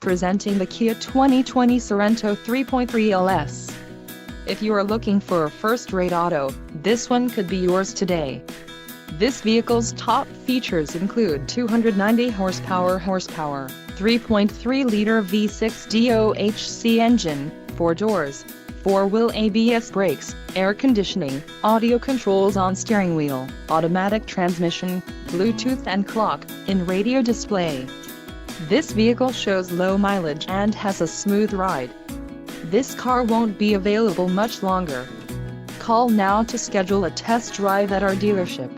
Presenting the Kia 2020 Sorento 3.3 LS. If you are looking for a first-rate auto, this one could be yours today. This vehicle's top features include 290 horsepower, 3.3-liter V6 DOHC engine, 4 doors, 4-wheel ABS brakes, air conditioning, audio controls on steering wheel, automatic transmission, Bluetooth and clock-in radio display. This vehicle shows low mileage and has a smooth ride. This car won't be available much longer. Call now to schedule a test drive at our dealership.